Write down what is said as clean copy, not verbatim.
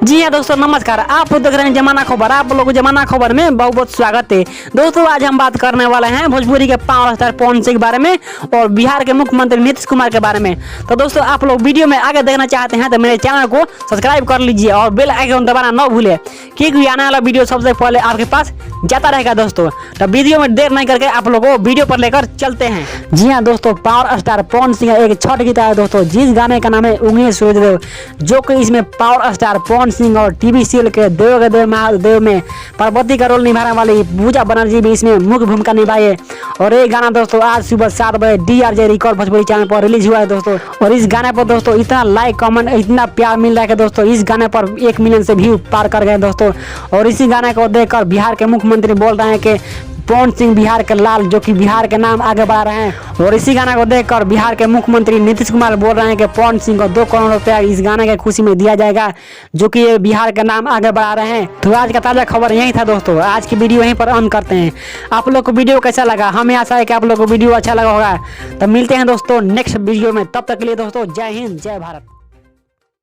जी हाँ दोस्तों नमस्कार, आप देख रहे हैं जमाना खबर। आप लोगों को जमाना खबर में बहुत बहुत स्वागत है। दोस्तों आज हम बात करने वाले हैं भोजपुरी के पावर स्टार पवन सिंह के बारे में और बिहार के मुख्यमंत्री नीतीश कुमार के बारे में। तो दोस्तों आप लोग वीडियो में आगे देखना चाहते हैं तो मेरे चैनल को सब्सक्राइब कर लीजिए और बेल आइकन दबाना न भूले, क्योंकि आने वाला वीडियो सबसे पहले आपके पास जाता रहेगा। दोस्तों तो वीडियो में देर नहीं करके आप लोगों को वीडियो पर लेकर चलते हैं। जी हाँ दोस्तों, पावर स्टार पवन सिंह एक छठ गीत है दोस्तों, जिस गाने का नाम है उंगली सूर्यदेव, जो कि इसमें पावर स्टार पवन सिंह और टीवी सीरियल के देव के देव महादेव में पार्वती का रोल निभाने वाली पूजा बनर्जी भी इसमें मुख्य भूमिका निभाई है। और ये गाना दोस्तों आज सुबह 7 बजे DRJ रिकॉर्ड भोजपुरी चैनल पर रिलीज हुआ है दोस्तों। और इस गाने पर दोस्तों इतना लाइक कमेंट इतना प्यार मिल रहा है कि दोस्तों इस गाने पर 1 मिलियन से व्यू पार कर गए दोस्तों। और इसी गाने को देखकर बिहार के मुख्यमंत्री बोल रहे हैं कि पवन सिंह बिहार के लाल, जो कि बिहार के नाम आगे बढ़ा रहे हैं। और इसी गाने को देखकर बिहार के मुख्यमंत्री नीतीश कुमार बोल रहे हैं कि पवन सिंह को 2 करोड़ रुपया इस गाने के खुशी में दिया जाएगा, जो कि ये बिहार के नाम आगे बढ़ा रहे हैं। तो आज का ताजा खबर यही था दोस्तों। आज की वीडियो यहीं पर ऑन करते हैं। आप लोग को वीडियो कैसा लगा, हमें आशा है कि आप लोग को वीडियो अच्छा लगा होगा। तो मिलते हैं दोस्तों नेक्स्ट वीडियो में, तब तक के लिए दोस्तों जय हिंद जय भारत।